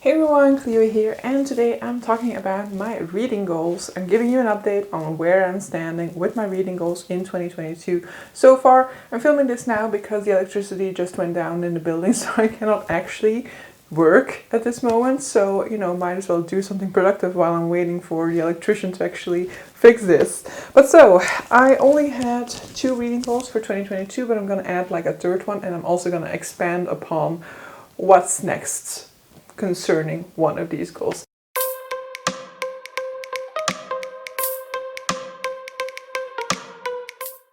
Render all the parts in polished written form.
Hey everyone, Cleo here, and today I'm talking about my reading goals. I'm giving you an update on where I'm standing with my reading goals in 2022. So far, I'm filming this now because the electricity just went down in the building, so I cannot actually work at this moment. So, might as well do something productive while I'm waiting for the electrician to actually fix this. But so, I only had 2 reading goals for 2022, but I'm gonna add like a third one, and I'm also gonna expand upon what's next concerning one of these goals.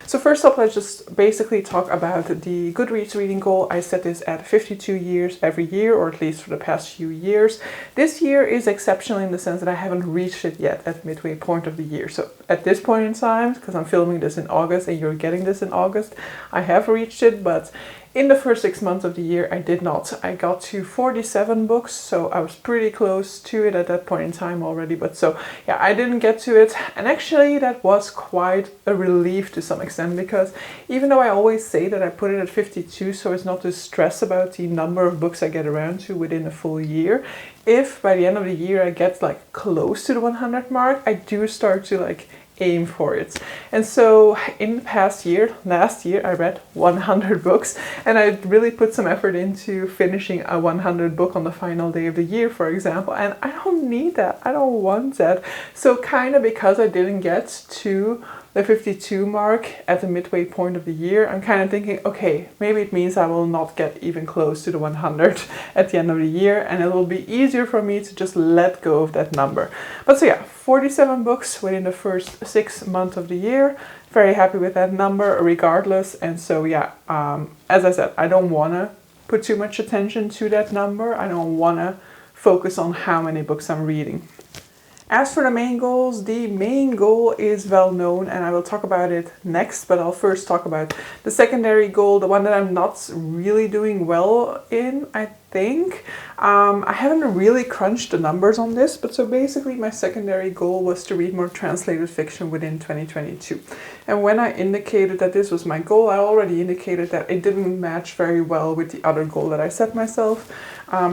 So first up, let's just basically talk about the Goodreads reading goal. I set this at 52 years every year, or at least for the past few years. This year is exceptional in the sense that I haven't reached it yet at midway point of the year. So at this point in time, because I'm filming this in August and you're getting this in August, I have reached it, but in the first 6 months of the year, I did not. I got to 47 books, so I was pretty close to it at that point in time already. But so, yeah, I didn't get to it. And actually, that was quite a relief to some extent, because even though I always say that I put it at 52, so as not to stress about the number of books I get around to within a full year, if by the end of the year I get like close to the 100 mark, I do start to like aim for it. And so in the past year, last year, I read 100 books, and I really put some effort into finishing a 100 book on the final day of the year, for example, and I don't need that. I don't want that. So kind of because I didn't get to the 52 mark at the midway point of the year, I'm kind of thinking, okay, maybe it means I will not get even close to the 100 at the end of the year, and it will be easier for me to just let go of that number. But so yeah, 47 books within the first 6 months of the year. Very happy with that number regardless. And so yeah, as I said, I don't want to put too much attention to that number. I don't want to focus on how many books I'm reading. As for the main goals, the main goal is well known, and I will talk about it next, but I'll first talk about the secondary goal, the one that I'm not really doing well in, I think. I haven't really crunched the numbers on this, but so basically my secondary goal was to read more translated fiction within 2022. And when I indicated that this was my goal, I already indicated that it didn't match very well with the other goal that I set myself,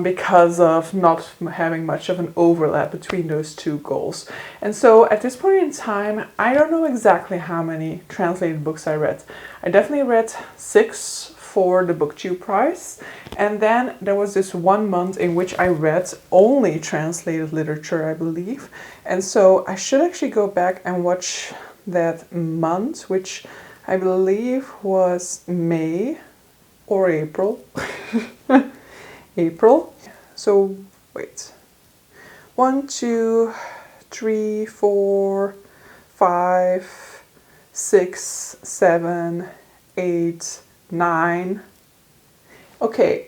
because of not having much of an overlap between those two goals. And so at this point in time, I don't know exactly how many translated books I read. I definitely read 6 for the BookTube prize, and then there was this 1 month in which I read only translated literature, I believe. And so I should actually go back and watch that month, which I believe was May or April. April. So wait, 1, 2, 3, 4, 5, 6, 7, 8, 9. Okay,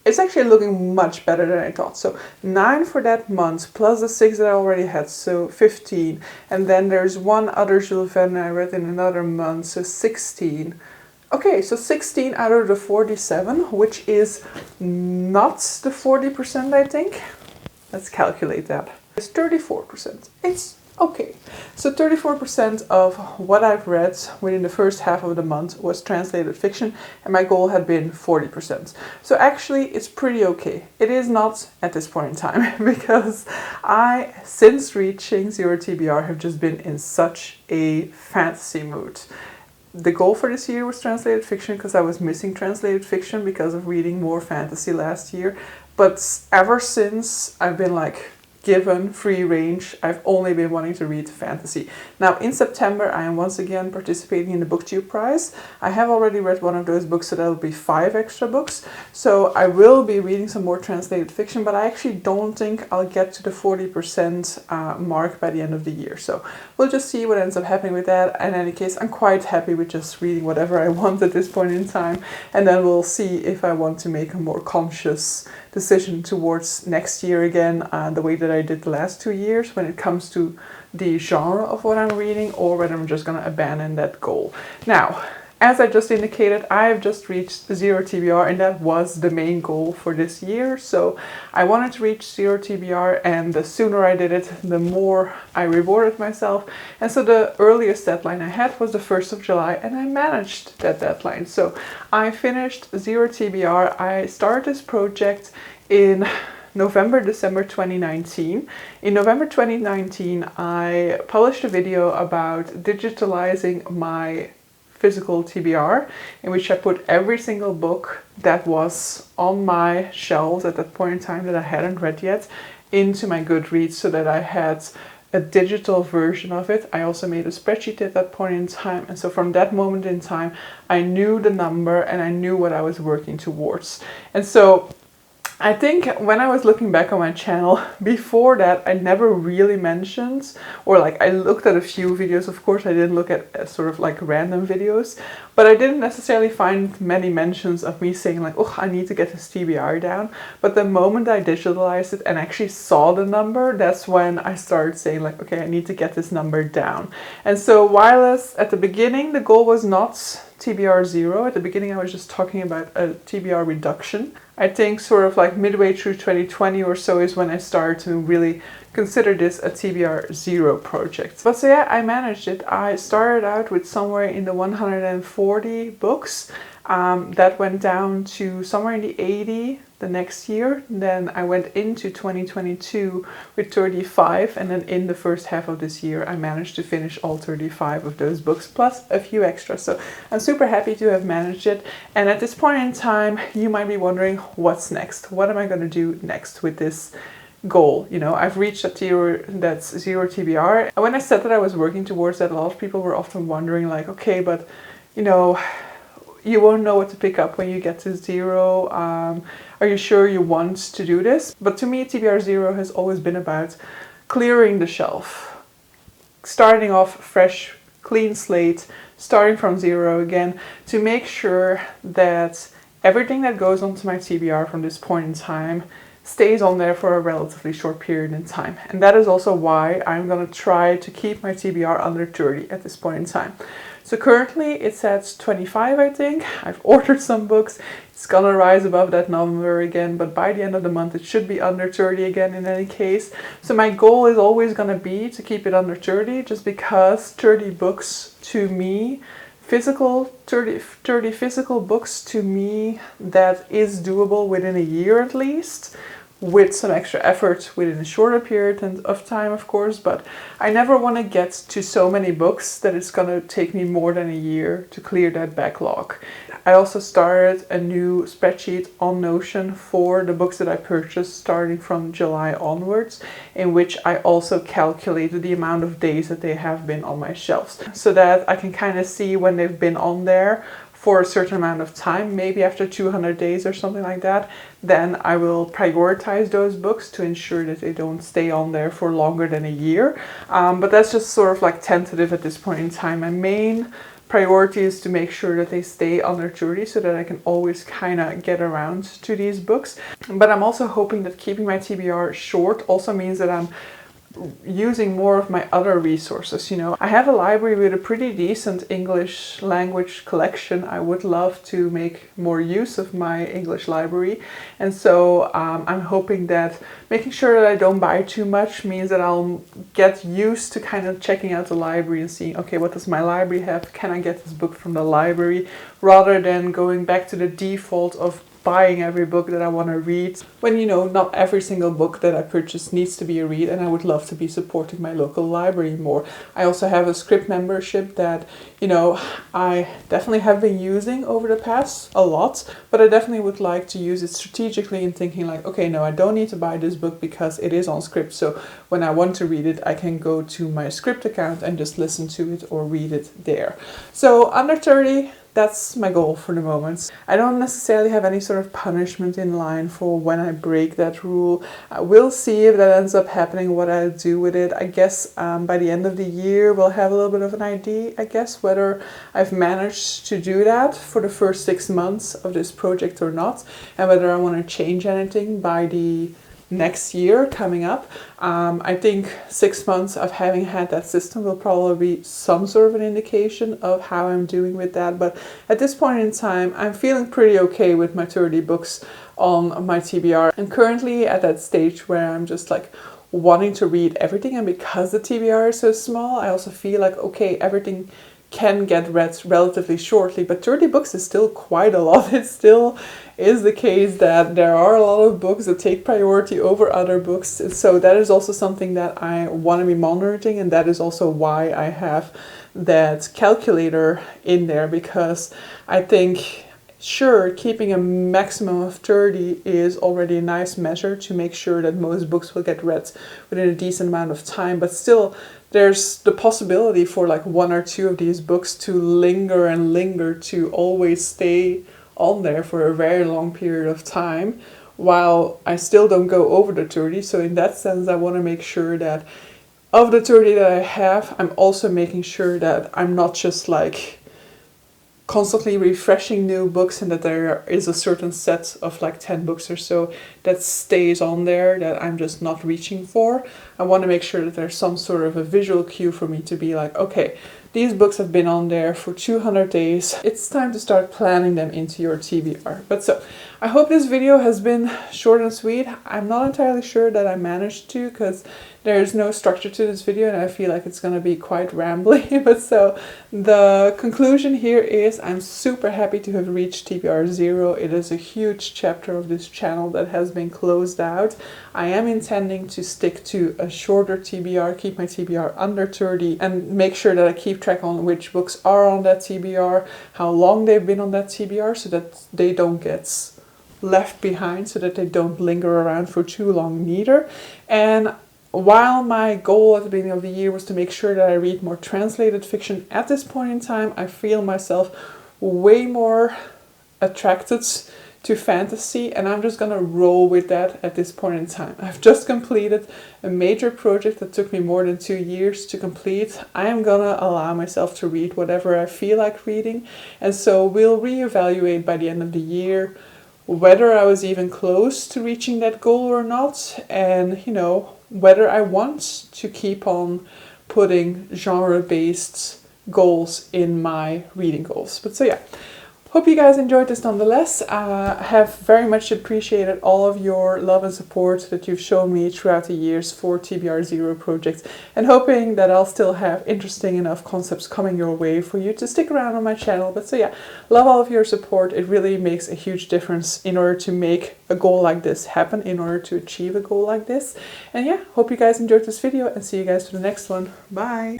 it's actually looking much better than I thought. So 9 for that month plus the 6 that I already had, so 15. And then there's one other Jules Verne I read in another month, so 16. Okay, so 16 out of the 47, which is not the 40%, I think. Let's calculate that. It's 34%. It's okay. So 34% of what I've read within the first half of the month was translated fiction, and my goal had been 40%. So actually, it's pretty okay. It is not at this point in time, because I, since reaching 0 TBR, have just been in such a fantasy mood. The goal for this year was translated fiction because I was missing translated fiction because of reading more fantasy last year. But ever since I've been like given free range, I've only been wanting to read fantasy. Now in September, I am once again participating in the BookTube prize. I have already read one of those books, so that'll be 5 extra books. So I will be reading some more translated fiction, but I actually don't think I'll get to the 40% mark by the end of the year. So we'll just see what ends up happening with that. In any case, I'm quite happy with just reading whatever I want at this point in time. And then we'll see if I want to make a more conscious decision towards next year again, the way that I did the last 2 years when it comes to the genre of what I'm reading, or whether I'm just going to abandon that goal. Now, as I just indicated, I have just reached 0 TBR, and that was the main goal for this year. So I wanted to reach 0 TBR, and the sooner I did it, the more I rewarded myself. And so the earliest deadline I had was the 1st of July, and I managed that deadline. So I finished 0 TBR. I started this project in November, December 2019. In November 2019, I published a video about digitalizing my physical TBR, in which I put every single book that was on my shelves at that point in time that I hadn't read yet into my Goodreads, so that I had a digital version of it. I also made a spreadsheet at that point in time, and so from that moment in time I knew the number and I knew what I was working towards. And so I think when I was looking back on my channel, before that I never really mentioned, or like I looked at a few videos, of course I didn't look at sort of like random videos, but I didn't necessarily find many mentions of me saying like, oh, I need to get this TBR down. But the moment I digitalized it and actually saw the number, that's when I started saying like, okay, I need to get this number down. And so while at the beginning the goal was not TBR 0, at the beginning I was just talking about a TBR reduction. I think sort of like midway through 2020 or so is when I started to really consider this a TBR 0 project. But so yeah, I managed it. I started out with somewhere in the 140 books. That went down to somewhere in the 80 the next year. Then I went into 2022 with 35, and then in the first half of this year I managed to finish all 35 of those books plus a few extras. So I'm super happy to have managed it. And at this point in time you might be wondering, what's next? What am I going to do next with this goal? You know, I've reached a tier that's 0 TBR, and when I said that I was working towards that, a lot of people were often wondering like, okay, but you know, you won't know what to pick up when you get to 0. Are you sure you want to do this? But to me, TBR 0 has always been about clearing the shelf, starting off fresh, clean slate, starting from 0 again, to make sure that everything that goes onto my TBR from this point in time stays on there for a relatively short period in time. And that is also why I'm going to try to keep my TBR under 30 at this point in time. So currently it's at 25, I think. I've ordered some books. It's gonna rise above that number again, but by the end of the month it should be under 30 again in any case. So my goal is always gonna be to keep it under 30, just because 30 books to me, 30 physical books to me, that is doable within a year at least, with some extra effort within a shorter period of time, of course. But I never want to get to so many books that it's going to take me more than a year to clear that backlog. I also started a new spreadsheet on Notion for the books that I purchased starting from July onwards, in which I also calculated the amount of days that they have been on my shelves, so that I can kind of see when they've been on there for a certain amount of time, maybe after 200 days or something like that. Then I will prioritize those books to ensure that they don't stay on there for longer than a year. But that's just sort of like tentative at this point in time. My main priority is to make sure that they stay under 30, so that I can always kind of get around to these books. But I'm also hoping that keeping my TBR short also means that I'm using more of my other resources. You know, I have a library with a pretty decent English language collection. I would love to make more use of my English library, and so I'm hoping that making sure that I don't buy too much means that I'll get used to kind of checking out the library and seeing, okay, what does my library have? Can I get this book from the library? Rather than going back to the default of buying every book that I want to read, when, you know, not every single book that I purchase needs to be a read, and I would love to be supporting my local library more. I also have a Script membership that, you know, I definitely have been using over the past a lot, but I definitely would like to use it strategically in thinking like, okay, no, I don't need to buy this book because it is on Script, so when I want to read it, I can go to my Script account and just listen to it or read it there. So under 30, that's my goal for the moment. I don't necessarily have any sort of punishment in line for when I break that rule. We'll see if that ends up happening, what I'll do with it. I guess by the end of the year we'll have a little bit of an idea, I guess, whether I've managed to do that for the first 6 months of this project or not, and whether I want to change anything by the next year coming up. I think 6 months of having had that system will probably be some sort of an indication of how I'm doing with that. But at this point in time, I'm feeling pretty okay with my 30 books on my TBR. I'm currently at that stage where I'm just like wanting to read everything, and because the TBR is so small, I also feel like, okay, everything can get read relatively shortly, but 30 books is still quite a lot. It still is the case that there are a lot of books that take priority over other books. So that is also something that I want to be monitoring, and that is also why I have that calculator in there, because I think, sure, keeping a maximum of 30 is already a nice measure to make sure that most books will get read within a decent amount of time, but still there's the possibility for like one or two of these books to linger and linger, to always stay on there for a very long period of time, while I still don't go over the 30. So in that sense, I want to make sure that of the 30 that I have, I'm also making sure that I'm not just like constantly refreshing new books, and that there is a certain set of like 10 books or so that stays on there that I'm just not reaching for. I want to make sure that there's some sort of a visual cue for me to be like, okay, these books have been on there for 200 days. It's time to start planning them into your TBR. But so, I hope this video has been short and sweet. I'm not entirely sure that I managed to, because there's no structure to this video and I feel like it's going to be quite rambly. But so, the conclusion here is I'm super happy to have reached TBR 0. It is a huge chapter of this channel that has been closed out. I am intending to stick to a shorter TBR, keep my TBR under 30, and make sure that I keep track on which books are on that TBR, how long they've been on that TBR, so that they don't get left behind, so that they don't linger around for too long neither. And while my goal at the beginning of the year was to make sure that I read more translated fiction, at this point in time I feel myself way more attracted to fantasy, and I'm just gonna roll with that at this point in time. I've just completed a major project that took me more than 2 years to complete. I am gonna allow myself to read whatever I feel like reading, and so we'll reevaluate by the end of the year whether I was even close to reaching that goal or not, and you know, whether I want to keep on putting genre-based goals in my reading goals. But so yeah, hope you guys enjoyed this nonetheless. I have very much appreciated all of your love and support that you've shown me throughout the years for TBR 0 projects, and hoping that I'll still have interesting enough concepts coming your way for you to stick around on my channel. But so yeah, love all of your support. It really makes a huge difference in order to make a goal like this happen, in order to achieve a goal like this. And yeah, hope you guys enjoyed this video, and see you guys for the next one. Bye!